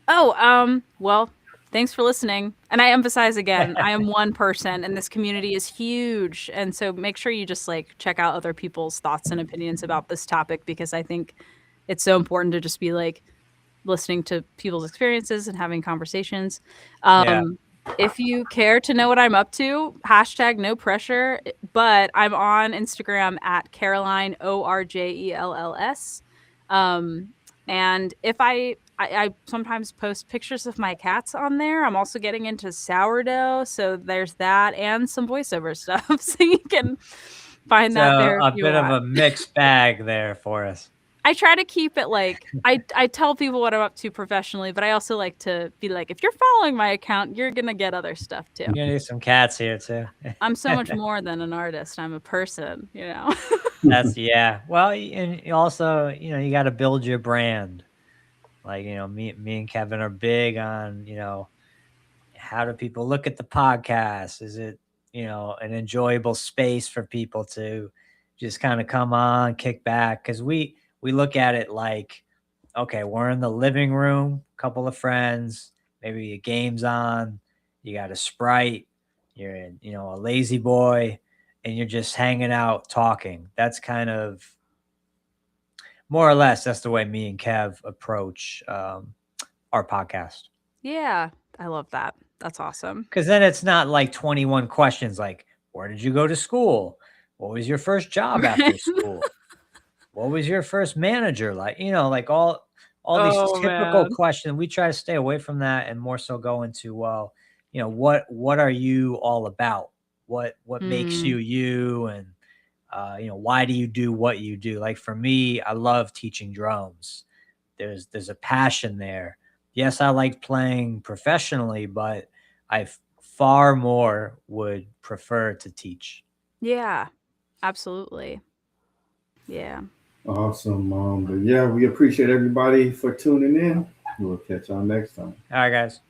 Oh, well, thanks for listening. And I emphasize again, I am one person and this community is huge. And so make sure you just like check out other people's thoughts and opinions about this topic because I think it's so important to just be like listening to people's experiences and having conversations. Yeah. If you care to know what I'm up to, hashtag no pressure, but I'm on Instagram at Caroline Orejells. And if I sometimes post pictures of my cats on there. I'm also getting into sourdough, so there's that and some voiceover stuff. So you can find that So there if a you bit of want. a mixed bag there for us. I try to keep it like I tell people what I'm up to professionally, but I also like to be like, if you're following my account, you're gonna get other stuff too. You're gonna need some cats here too. I'm so much more than an artist. I'm a person, you know. That's yeah. Well, and you also, you got to build your brand. Like, me and Kevin are big on, how do people look at the podcast? Is it, an enjoyable space for people to just kind of come on, kick back? Because we look at it like, okay, we're in the living room, couple of friends, maybe a game's on, you got a Sprite, you're in, a lazy boy, and you're just hanging out talking. That's kind of more or less that's the way me and Kev approach our podcast. Yeah, I love that. That's awesome. Because then it's not like 21 questions like, where did you go to school? What was your first job after school? What was your first manager like? Like all these typical man. questions. We try to stay away from that and more so go into, well, what are you all about? What makes you you? And why do you do what you do? Like for me, I love teaching drums. There's a passion there. Yes, I like playing professionally, but I far more would prefer to teach. Yeah, absolutely. Yeah. Awesome. But yeah, we appreciate everybody for tuning in. We'll catch y'all next time. All right, guys.